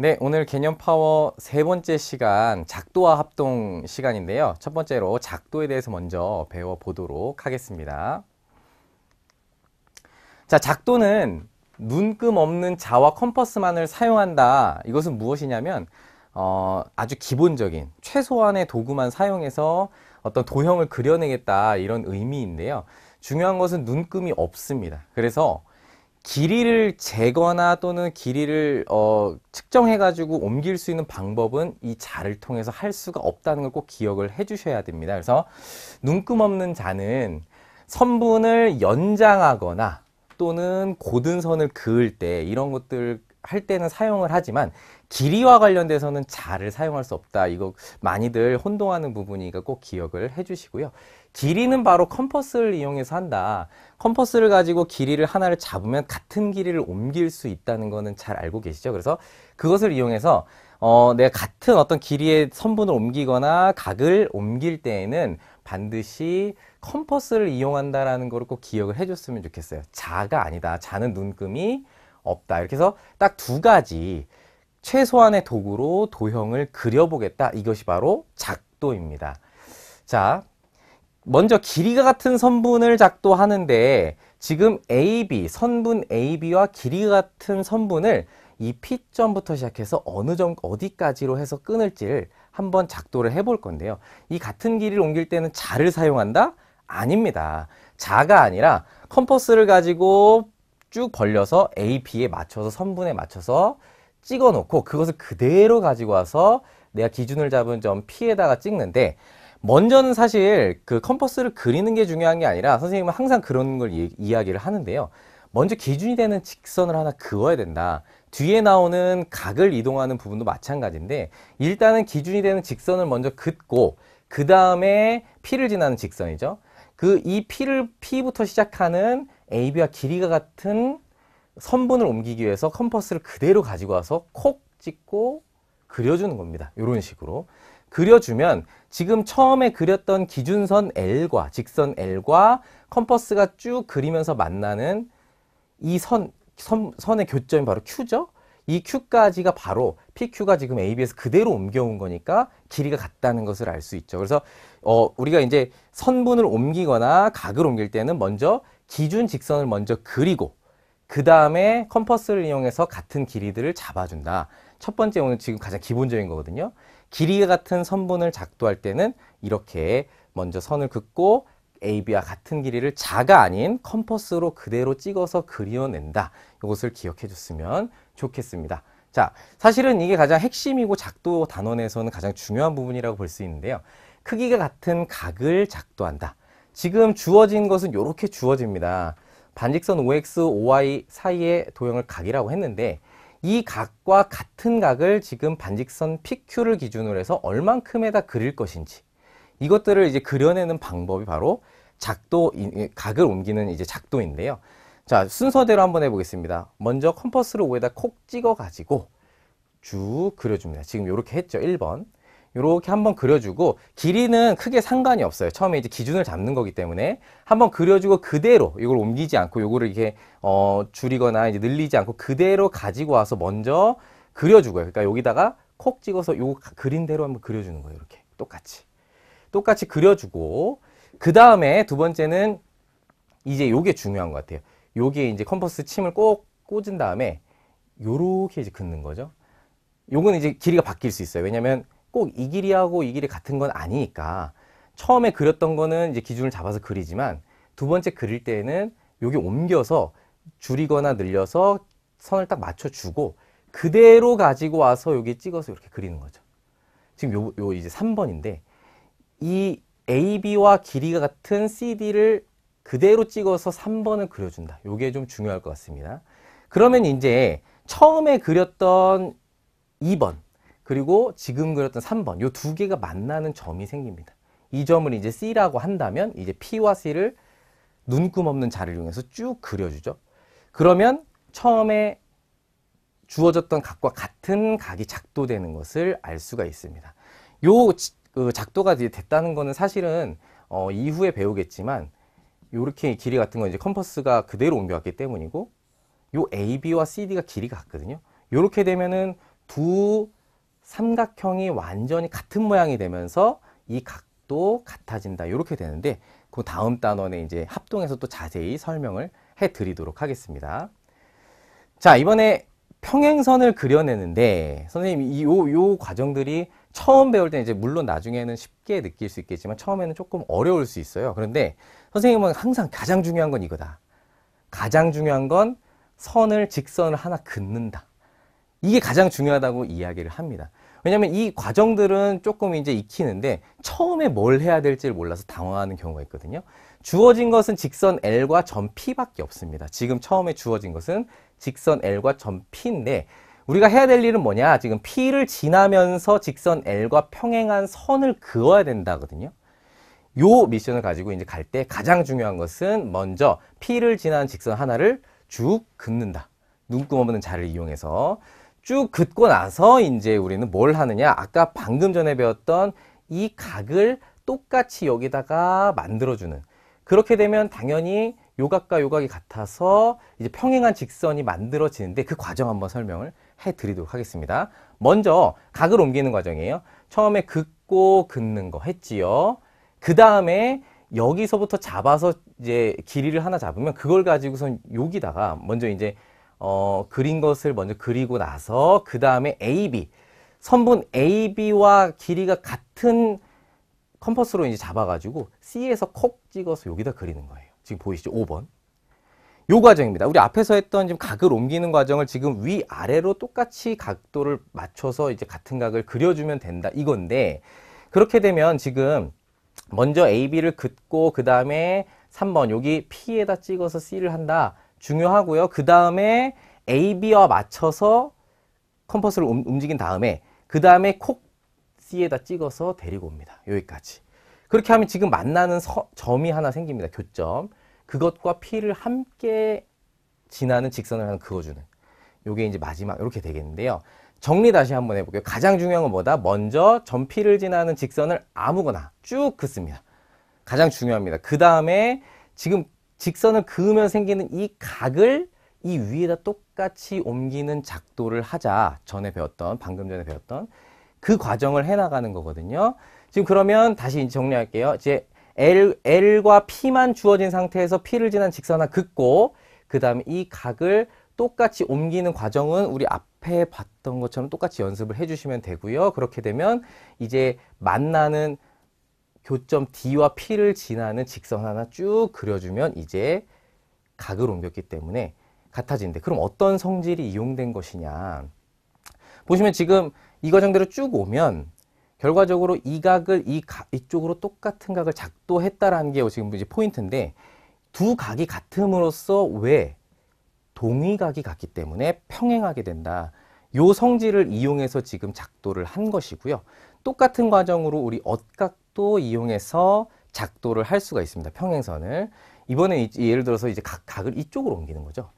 네, 오늘 개념 파워 세 번째 시간 작도와 합동 시간인데요. 첫 번째로 작도에 대해서 먼저 배워보도록 하겠습니다. 자, 작도는 눈금 없는 자와 컴퍼스만을 사용한다. 이것은 무엇이냐면 아주 기본적인 최소한의 도구만 사용해서 어떤 도형을 그려내겠다 이런 의미인데요. 중요한 것은 눈금이 없습니다. 그래서 길이를 재거나 또는 길이를 측정해 가지고 옮길 수 있는 방법은 이 자를 통해서 할 수가 없다는 걸 꼭 기억을 해 주셔야 됩니다. 그래서 눈금 없는 자는 선분을 연장하거나 또는 고든 선을 그을 때 이런 것들 할 때는 사용을 하지만 길이와 관련돼서는 자를 사용할 수 없다. 이거 많이들 혼동하는 부분이니까 꼭 기억을 해 주시고요. 길이는 바로 컴퍼스를 이용해서 한다. 컴퍼스를 가지고 길이를 하나를 잡으면 같은 길이를 옮길 수 있다는 거는 잘 알고 계시죠? 그래서 그것을 이용해서 내가 같은 어떤 길이의 선분을 옮기거나 각을 옮길 때에는 반드시 컴퍼스를 이용한다라는 거를 꼭 기억을 해줬으면 좋겠어요. 자가 아니다. 자는 눈금이 없다. 이렇게 해서 딱 두 가지 최소한의 도구로 도형을 그려보겠다. 이것이 바로 작도입니다. 자, 먼저 길이가 같은 선분을 작도하는데 지금 AB, 선분 AB와 길이가 같은 선분을 이 P점부터 시작해서 어느 점 어디까지로 해서 끊을지를 한번 작도를 해볼 건데요. 이 같은 길이를 옮길 때는 자를 사용한다? 아닙니다. 자가 아니라 컴퍼스를 가지고 쭉 벌려서 AB에 맞춰서 선분에 맞춰서 찍어 놓고 그것을 그대로 가지고 와서 내가 기준을 잡은 점 P에다가 찍는데 먼저는 사실 그 컴퍼스를 그리는 게 중요한 게 아니라 선생님은 항상 그런 걸 이야기를 하는데요. 먼저 기준이 되는 직선을 하나 그어야 된다. 뒤에 나오는 각을 이동하는 부분도 마찬가지인데 일단은 기준이 되는 직선을 먼저 긋고 그 다음에 P를 지나는 직선이죠. 이 P부터 시작하는 AB와 길이가 같은 선분을 옮기기 위해서 컴퍼스를 그대로 가지고 와서 콕 찍고 그려주는 겁니다. 이런 식으로. 그려주면 지금 처음에 그렸던 기준선 L과 직선 L과 컴퍼스가 쭉 그리면서 만나는 이 선의 교점이 바로 Q죠? 이 Q까지가 바로 PQ가 지금 AB에서 그대로 옮겨온 거니까 길이가 같다는 것을 알 수 있죠. 그래서 우리가 이제 선분을 옮기거나 각을 옮길 때는 먼저 기준 직선을 먼저 그리고 그 다음에 컴퍼스를 이용해서 같은 길이들을 잡아준다. 첫 번째 오늘 지금 가장 기본적인 거거든요. 길이가 같은 선분을 작도할 때는 이렇게 먼저 선을 긋고 AB와 같은 길이를 자가 아닌 컴퍼스로 그대로 찍어서 그려낸다. 이것을 기억해 줬으면 좋겠습니다. 자, 사실은 이게 가장 핵심이고 작도 단원에서는 가장 중요한 부분이라고 볼 수 있는데요. 크기가 같은 각을 작도한다. 지금 주어진 것은 이렇게 주어집니다. 반직선 OX, OY 사이의 도형을 각이라고 했는데 이 각과 같은 각을 지금 반직선 PQ를 기준으로 해서 얼만큼에다 그릴 것인지 이것들을 이제 그려내는 방법이 바로 각을 옮기는 이제 작도인데요. 자, 순서대로 한번 해보겠습니다. 먼저 컴퍼스를 O에다 콕 찍어가지고 쭉 그려줍니다. 지금 이렇게 했죠. 1번. 이렇게 한번 그려주고 길이는 크게 상관이 없어요. 처음에 이제 기준을 잡는 거기 때문에 한번 그려주고 그대로 이걸 옮기지 않고 요거를 이렇게 줄이거나 이제 늘리지 않고 그대로 가지고 와서 먼저 그려주고요. 그러니까 여기다가 콕 찍어서 요 그린 대로 한번 그려주는 거예요. 이렇게 똑같이 그려주고 그 다음에 두 번째는 이제 요게 중요한 것 같아요. 요게 이제 컴퍼스 침을 꼭 꽂은 다음에 요렇게 이제 긋는 거죠. 요건 이제 길이가 바뀔 수 있어요. 왜냐면 꼭 이 길이하고 이 길이 같은 건 아니니까 처음에 그렸던 거는 이제 기준을 잡아서 그리지만 두 번째 그릴 때에는 여기 옮겨서 줄이거나 늘려서 선을 딱 맞춰주고 그대로 가지고 와서 여기 찍어서 이렇게 그리는 거죠. 지금 요 이제 3번인데 이 AB와 길이가 같은 CD를 그대로 찍어서 3번을 그려준다. 요게 좀 중요할 것 같습니다. 그러면 이제 처음에 그렸던 2번 그리고 지금 그렸던 3번 요 두 개가 만나는 점이 생깁니다. 이 점을 이제 C라고 한다면 이제 P와 C를 눈금 없는 자를 이용해서 쭉 그려주죠. 그러면 처음에 주어졌던 각과 같은 각이 작도되는 것을 알 수가 있습니다. 요 작도가 이제 됐다는 거는 사실은 이후에 배우겠지만 요렇게 길이 같은 건 이제 컴퍼스가 그대로 옮겨왔기 때문이고 요 AB와 CD가 길이가 같거든요. 요렇게 되면은 두 삼각형이 완전히 같은 모양이 되면서 이 각도 같아진다. 이렇게 되는데 그 다음 단원에 이제 합동해서 또 자세히 설명을 해 드리도록 하겠습니다. 자, 이번에 평행선을 그려내는데 선생님 요 과정들이 처음 배울 때 이제 물론 나중에는 쉽게 느낄 수 있겠지만 처음에는 조금 어려울 수 있어요. 그런데 선생님은 항상 가장 중요한 건 이거다. 가장 중요한 건 직선을 하나 긋는다. 이게 가장 중요하다고 이야기를 합니다. 왜냐면 이 과정들은 조금 이제 익히는데 처음에 뭘 해야 될지를 몰라서 당황하는 경우가 있거든요. 주어진 것은 직선 L과 점 P밖에 없습니다. 지금 처음에 주어진 것은 직선 L과 점 P인데 우리가 해야 될 일은 뭐냐? 지금 P를 지나면서 직선 L과 평행한 선을 그어야 된다거든요. 요 미션을 가지고 이제 갈 때 가장 중요한 것은 먼저 P를 지나는 직선 하나를 쭉 긋는다. 눈금 없는 자를 이용해서 쭉 긋고 나서 이제 우리는 뭘 하느냐? 아까 방금 전에 배웠던 이 각을 똑같이 여기다가 만들어주는. 그렇게 되면 당연히 요각과 요각이 같아서 이제 평행한 직선이 만들어지는데 그 과정 한번 설명을 해 드리도록 하겠습니다. 먼저 각을 옮기는 과정이에요. 처음에 긋고 긋는 거 했지요. 그 다음에 여기서부터 잡아서 이제 길이를 하나 잡으면 그걸 가지고선 여기다가 먼저 이제 그린 것을 먼저 그리고 나서 그 다음에 AB 선분 AB와 길이가 같은 컴퍼스로 이제 잡아가지고 C에서 콕 찍어서 여기다 그리는 거예요. 지금 보이시죠? 5번. 요 과정입니다. 우리 앞에서 했던 지금 각을 옮기는 과정을 지금 위아래로 똑같이 각도를 맞춰서 이제 같은 각을 그려주면 된다. 이건데 그렇게 되면 지금 먼저 AB를 긋고 그 다음에 3번 여기 P에다 찍어서 C를 한다. 중요하고요. 그 다음에 AB와 맞춰서 컴퍼스를 움직인 다음에 그 다음에 콕 C에다 찍어서 데리고 옵니다. 여기까지. 그렇게 하면 지금 만나는 점이 하나 생깁니다. 교점. 그것과 P를 함께 지나는 직선을 하나 그어주는. 요게 이제 마지막 이렇게 되겠는데요. 정리 다시 한번 해볼게요. 가장 중요한 건 뭐다? 먼저 점 P를 지나는 직선을 아무거나 쭉 긋습니다. 가장 중요합니다. 그 다음에 지금 직선을 그으면 생기는 이 각을 이 위에다 똑같이 옮기는 작도를 하자. 방금 전에 배웠던 그 과정을 해나가는 거거든요. 지금 그러면 다시 정리할게요. 이제 L과 P만 주어진 상태에서 P를 지난 직선 하나 긋고 그 다음에 이 각을 똑같이 옮기는 과정은 우리 앞에 봤던 것처럼 똑같이 연습을 해주시면 되고요. 그렇게 되면 이제 만나는 교점 D와 P를 지나는 직선 하나 쭉 그려주면 이제 각을 옮겼기 때문에 같아지는데 그럼 어떤 성질이 이용된 것이냐. 보시면 지금 이 과정대로 쭉 오면 결과적으로 이 각을 이쪽으로 똑같은 각을 작도했다라는 게 지금 이제 포인트인데 두 각이 같음으로써 왜 동위각이 같기 때문에 평행하게 된다. 요 성질을 이용해서 지금 작도를 한 것이고요. 똑같은 과정으로 우리 엇각도 이용해서 작도를 할 수가 있습니다. 평행선을. 이번에 예를 들어서 이제 각을 이쪽으로 옮기는 거죠.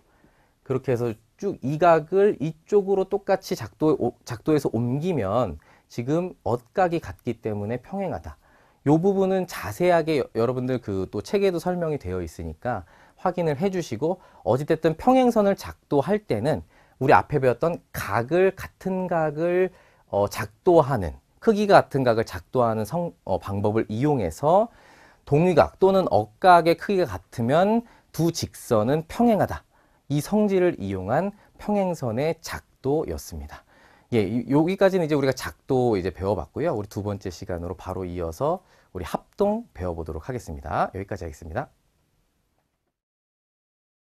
그렇게 해서 쭉 이 각을 이쪽으로 똑같이 작도해서 옮기면 지금 엇각이 같기 때문에 평행하다. 요 부분은 자세하게 여러분들 또 책에도 설명이 되어 있으니까 확인을 해주시고 어찌됐든 평행선을 작도할 때는 우리 앞에 배웠던 같은 각을 작도하는 크기가 같은 각을 작도하는 방법을 이용해서 동위각 또는 엇각의 크기가 같으면 두 직선은 평행하다. 이 성질을 이용한 평행선의 작도였습니다. 예, 여기까지는 이제 우리가 작도 이제 배워봤고요. 우리 두 번째 시간으로 바로 이어서 우리 합동 배워보도록 하겠습니다. 여기까지 하겠습니다.